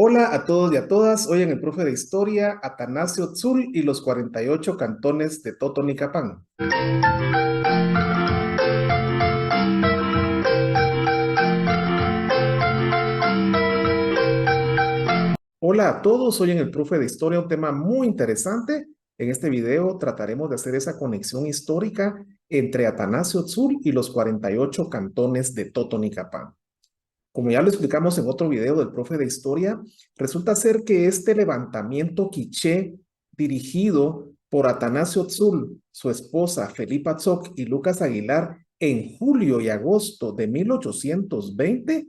Hola a todos y a todas. Hoy en el profe de historia, Atanasio Tzul y los 48 cantones de Totonicapán. Hola a todos. Hoy en el profe de historia, un tema muy interesante. En este video trataremos de hacer esa conexión histórica entre Atanasio Tzul y los 48 cantones de Totonicapán. Como ya lo explicamos en otro video del profe de historia, resulta ser que este levantamiento quiché dirigido por Atanasio Tzul, su esposa Felipa Tzok y Lucas Aguilar en julio y agosto de 1820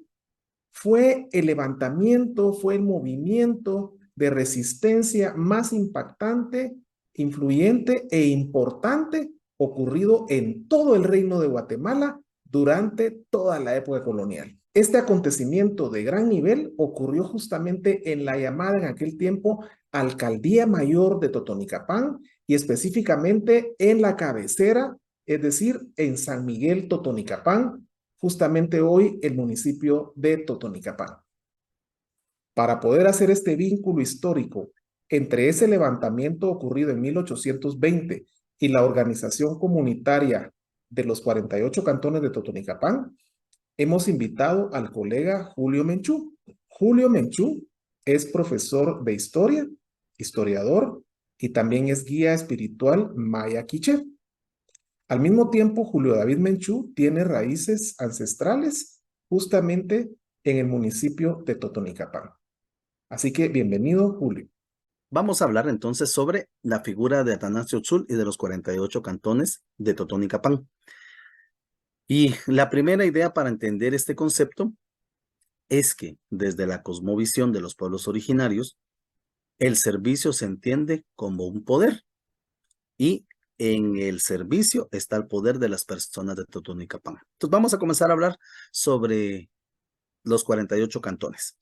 fue el levantamiento, fue el movimiento de resistencia más impactante, influyente e importante ocurrido en todo el reino de Guatemala durante toda la época colonial. Este acontecimiento de gran nivel ocurrió justamente en la llamada en aquel tiempo Alcaldía Mayor de Totonicapán y específicamente en la cabecera, es decir, en San Miguel Totonicapán, justamente hoy el municipio de Totonicapán. Para poder hacer este vínculo histórico entre ese levantamiento ocurrido en 1820 y la organización comunitaria de los 48 cantones de Totonicapán, hemos invitado al colega Julio Menchú. Julio Menchú es profesor de historia, historiador y también es guía espiritual maya quiché. Al mismo tiempo, Julio David Menchú tiene raíces ancestrales justamente en el municipio de Totonicapán. Así que bienvenido, Julio. Vamos a hablar entonces sobre la figura de Atanasio Tzul y de los 48 cantones de Totonicapán. Y la primera idea para entender este concepto es que desde la cosmovisión de los pueblos originarios, el servicio se entiende como un poder y en el servicio está el poder de las personas de Totonicapán. Entonces vamos a comenzar a hablar sobre los 48 cantones.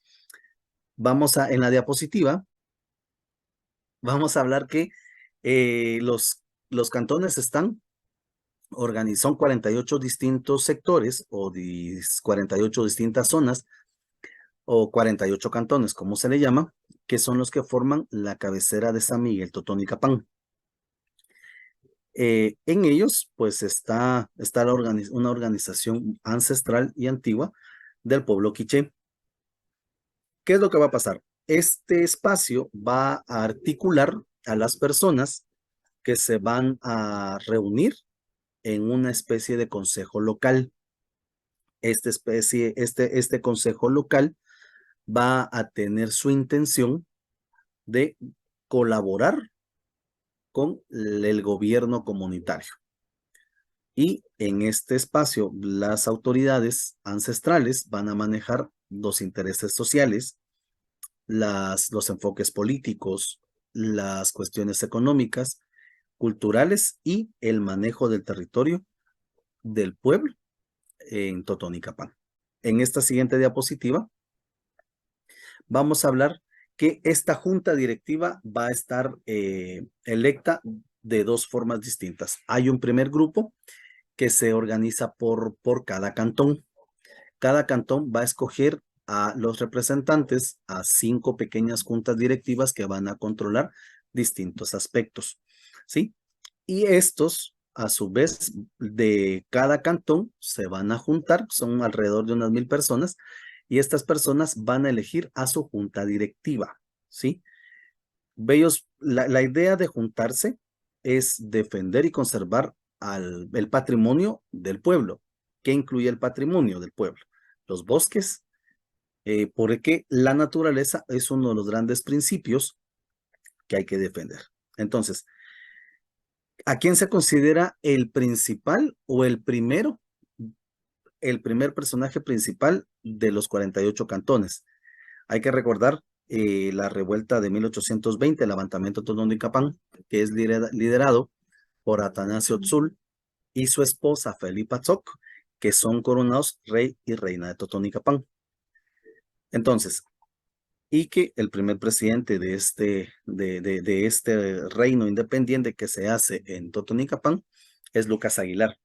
En la diapositiva, vamos a hablar que los cantones están son 48 distintos sectores o 48 distintas zonas o 48 cantones, como se le llama, que son los que forman la cabecera de San Miguel Totonicapán. En ellos, pues está una organización ancestral y antigua del pueblo quiché. ¿Qué es lo que va a pasar? Este espacio va a articular a las personas que se van a reunir en una especie de consejo local. Este consejo local va a tener su intención de colaborar con el gobierno comunitario. Y en este espacio, las autoridades ancestrales van a manejar los intereses sociales, los enfoques políticos, las cuestiones económicas, culturales y el manejo del territorio del pueblo en Totonicapán. En esta siguiente diapositiva vamos a hablar que esta junta directiva va a estar electa de dos formas distintas. Hay un primer grupo que se organiza por cada cantón. Cada cantón va a escoger a los representantes a 5 pequeñas juntas directivas que van a controlar distintos aspectos, ¿sí? Y estos, a su vez, de cada cantón se van a juntar, son alrededor de unas 1000 personas, y estas personas van a elegir a su junta directiva, ¿sí? La idea de juntarse es defender y conservar el patrimonio del pueblo. ¿Qué incluye el patrimonio del pueblo? Los bosques, porque la naturaleza es uno de los grandes principios que hay que defender. Entonces, ¿a quién se considera el principal o el primero? El primer personaje principal de los 48 cantones. Hay que recordar la revuelta de 1820, el levantamiento de Totonicapán, que es liderado por Atanasio Tzul y su esposa Felipa Tzok, que son coronados rey y reina de Totonicapán. Entonces, y que el primer presidente de este reino independiente que se hace en Totonicapán es Lucas Aguilar.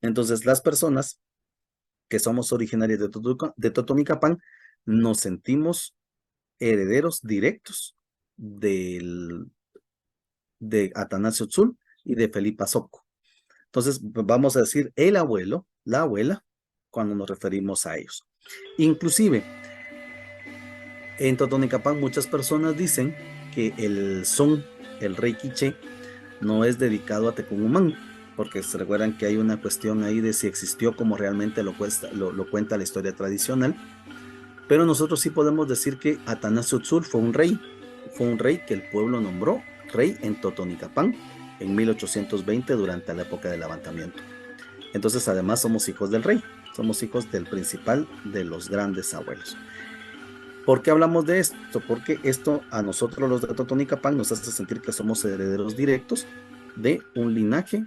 Entonces, las personas que somos originarias de Totonicapán nos sentimos herederos directos de Atanasio Tzul y de Felipa Soco. Entonces, vamos a decir el abuelo, la abuela, cuando nos referimos a ellos. Inclusive, en Totonicapán muchas personas dicen que el son, el rey quiché, no es dedicado a Tecumumán, porque se recuerdan que hay una cuestión ahí de si existió como realmente lo cuenta la historia tradicional, pero nosotros sí podemos decir que Atanasio Tzul fue un rey que el pueblo nombró rey en Totonicapán en 1820 durante la época del levantamiento. Entonces además somos hijos del rey, somos hijos del principal de los grandes abuelos. ¿Por qué hablamos de esto? Porque esto a nosotros los de Totonicapán nos hace sentir que somos herederos directos de un linaje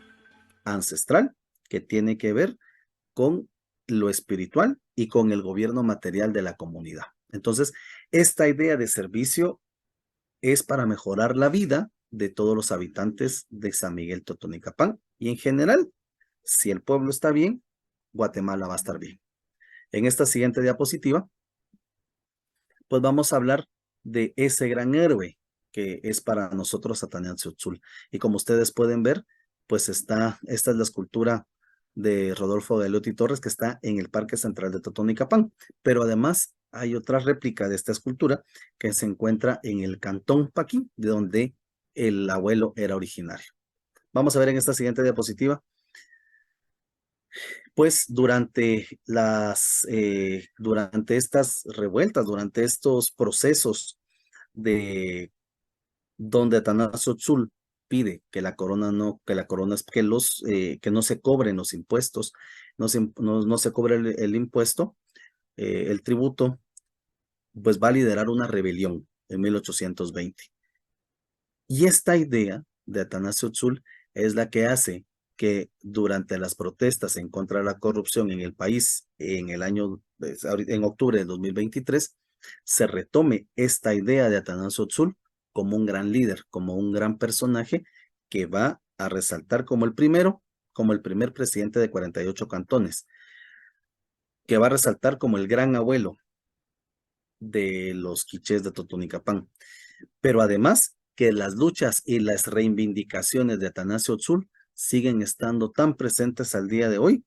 ancestral que tiene que ver con lo espiritual y con el gobierno material de la comunidad. Entonces, esta idea de servicio es para mejorar la vida de todos los habitantes de San Miguel Totonicapán y en general, si el pueblo está bien, Guatemala va a estar bien. En esta siguiente diapositiva, pues vamos a hablar de ese gran héroe que es para nosotros Atanasio Tzul. Y como ustedes pueden ver, pues esta es la escultura de Rodolfo de Leotti Torres que está en el Parque Central de Totonicapán. Pero además hay otra réplica de esta escultura que se encuentra en el Cantón Paquín, de donde el abuelo era originario. Vamos a ver en esta siguiente diapositiva. Pues durante estas revueltas, durante estos procesos de donde Atanasio Tzul pide que que no se cobren los impuestos, no se cobre el impuesto, el tributo, pues va a liderar una rebelión en 1820. Y esta idea de Atanasio Tzul es la que hace que durante las protestas en contra de la corrupción en el país en octubre de 2023, se retome esta idea de Atanasio Tzul como un gran líder, como un gran personaje que va a resaltar como el primer presidente de 48 cantones, que va a resaltar como el gran abuelo de los quichés de Totonicapán. Pero además que las luchas y las reivindicaciones de Atanasio Tzul siguen estando tan presentes al día de hoy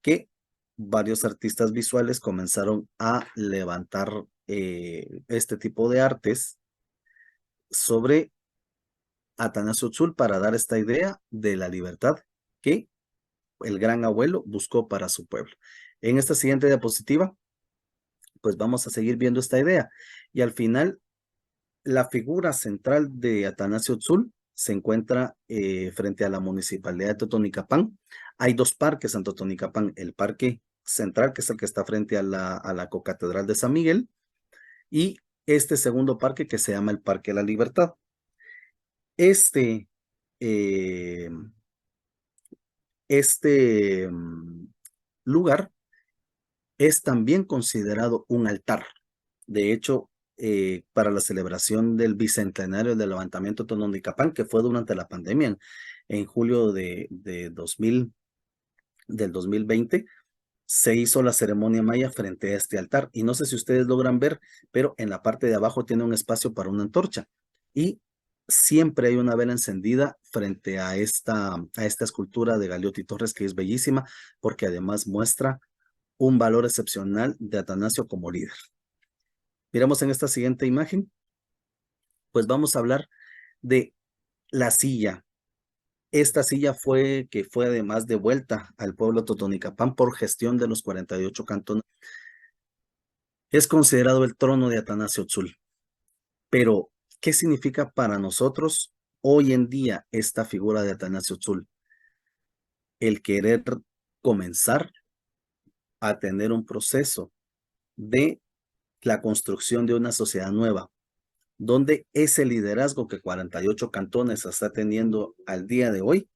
que varios artistas visuales comenzaron a levantar este tipo de artes sobre Atanasio Tzul para dar esta idea de la libertad que el gran abuelo buscó para su pueblo. En esta siguiente diapositiva, pues vamos a seguir viendo esta idea y al final la figura central de Atanasio Tzul se encuentra frente a la municipalidad de Totonicapán. Hay dos parques en Totonicapán, el parque central, que es el que está frente a la Cocatedral de San Miguel, y este segundo parque que se llama el Parque de la Libertad. Este eh, lugar es también considerado un altar. De hecho, para la celebración del bicentenario del levantamiento de Totonicapán, que fue durante la pandemia, en julio del 2020, se hizo la ceremonia maya frente a este altar. Y no sé si ustedes logran ver, pero en la parte de abajo tiene un espacio para una antorcha. Y siempre hay una vela encendida frente a esta escultura de Galeotti Torres, que es bellísima, porque además muestra un valor excepcional de Atanasio como líder. Miramos en esta siguiente imagen, pues vamos a hablar de la silla. Esta silla fue además devuelta al pueblo Totonicapán por gestión de los 48 cantones. Es considerado el trono de Atanasio Tzul. Pero, ¿qué significa para nosotros hoy en día esta figura de Atanasio Tzul? El querer comenzar a tener un proceso de la construcción de una sociedad nueva, donde ese liderazgo que 48 cantones está teniendo al día de hoy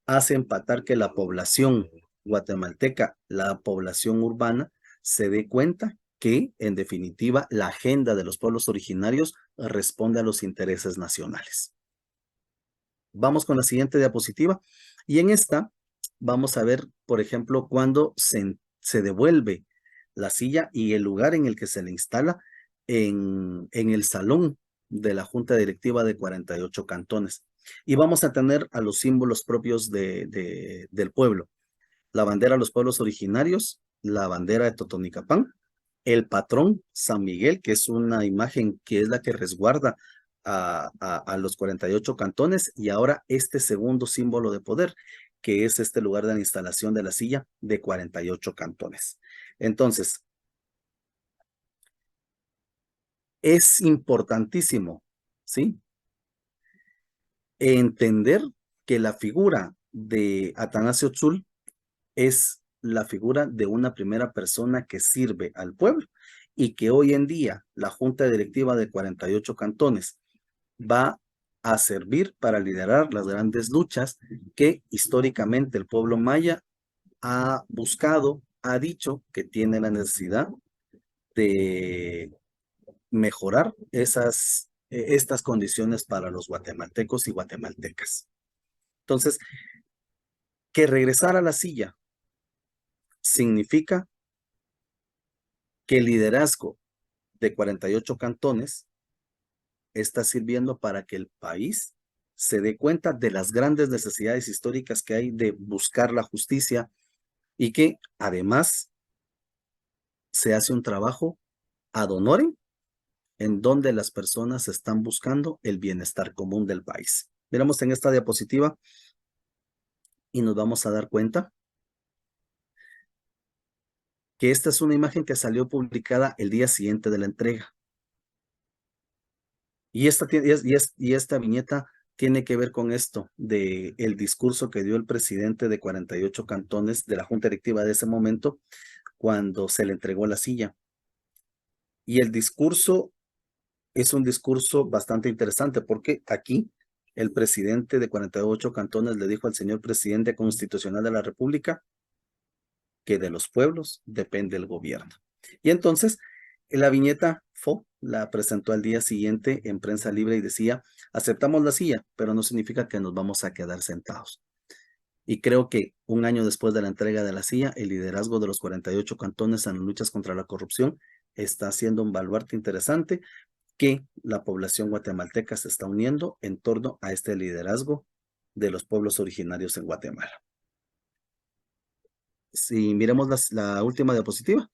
hace empatar que la población guatemalteca, la población urbana, se dé cuenta que, en definitiva, la agenda de los pueblos originarios responde a los intereses nacionales. Vamos con la siguiente diapositiva y en esta vamos a ver, por ejemplo, cuando se devuelve la silla y el lugar en el que se le instala en el salón de la Junta Directiva de 48 cantones. Y vamos a tener a los símbolos propios del pueblo. La bandera de los pueblos originarios, la bandera de Totonicapán, el patrón San Miguel, que es una imagen que es la que resguarda a los 48 cantones, y ahora este segundo símbolo de poder, que es este lugar de la instalación de la silla de 48 cantones. Entonces, es importantísimo, ¿sí?, entender que la figura de Atanasio Tzul es la figura de una primera persona que sirve al pueblo, y que hoy en día la Junta Directiva de 48 cantones va a servir para liderar las grandes luchas que históricamente el pueblo maya ha buscado, ha dicho que tiene la necesidad de mejorar estas condiciones para los guatemaltecos y guatemaltecas. Entonces, que regresar a la silla significa que el liderazgo de 48 cantones está sirviendo para que el país se dé cuenta de las grandes necesidades históricas que hay de buscar la justicia, y que además se hace un trabajo ad honorem en donde las personas están buscando el bienestar común del país. Miramos en esta diapositiva y nos vamos a dar cuenta que esta es una imagen que salió publicada el día siguiente de la entrega. Y esta viñeta tiene que ver con esto, de el discurso que dio el presidente de 48 cantones de la Junta Directiva de ese momento, cuando se le entregó la silla. Y el discurso es un discurso bastante interesante, porque aquí el presidente de 48 cantones le dijo al señor presidente constitucional de la República que de los pueblos depende el gobierno. Y entonces la viñeta la presentó al día siguiente en Prensa Libre y decía: aceptamos la silla, pero no significa que nos vamos a quedar sentados. Y creo que un año después de la entrega de la silla, el liderazgo de los 48 cantones en las luchas contra la corrupción está haciendo un baluarte interesante, que la población guatemalteca se está uniendo en torno a este liderazgo de los pueblos originarios en Guatemala. Si miremos la última diapositiva,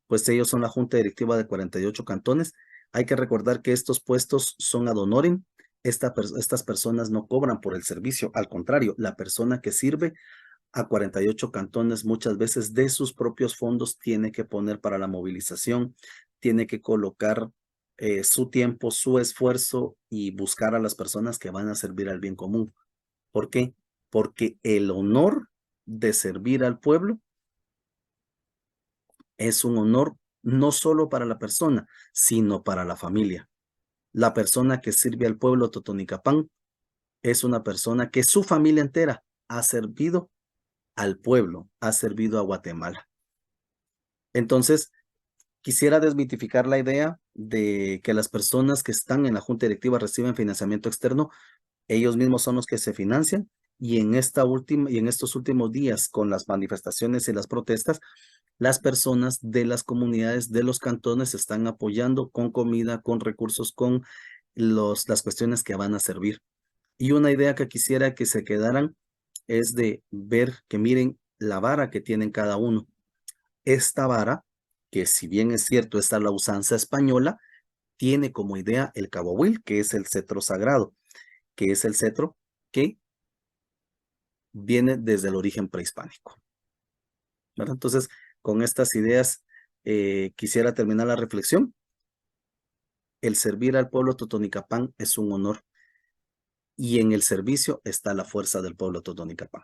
pues ellos son la Junta Directiva de 48 cantones. Hay que recordar que estos puestos son ad honorem. Estas personas no cobran por el servicio, al contrario, la persona que sirve a 48 cantones muchas veces de sus propios fondos tiene que poner para la movilización, tiene que colocar su tiempo, su esfuerzo, y buscar a las personas que van a servir al bien común. ¿Por qué? Porque el honor de servir al pueblo es un honor no solo para la persona, sino para la familia. La persona que sirve al pueblo Totonicapán es una persona que su familia entera ha servido al pueblo, ha servido a Guatemala. Entonces, quisiera desmitificar la idea de que las personas que están en la Junta Directiva reciben financiamiento externo. Ellos mismos son los que se financian, y en estos últimos días, con las manifestaciones y las protestas, las personas de las comunidades de los cantones están apoyando con comida, con recursos, con las cuestiones que van a servir. Y una idea que quisiera que se quedaran es de ver que miren la vara que tienen cada uno. Esta vara, que si bien es cierto, esta es la usanza española, tiene como idea el cabohuil, que es el cetro sagrado, que es el cetro que viene desde el origen prehispánico, ¿verdad? Entonces, con estas ideas, quisiera terminar la reflexión. El servir al pueblo Totonicapán es un honor, y en el servicio está la fuerza del pueblo Totonicapán.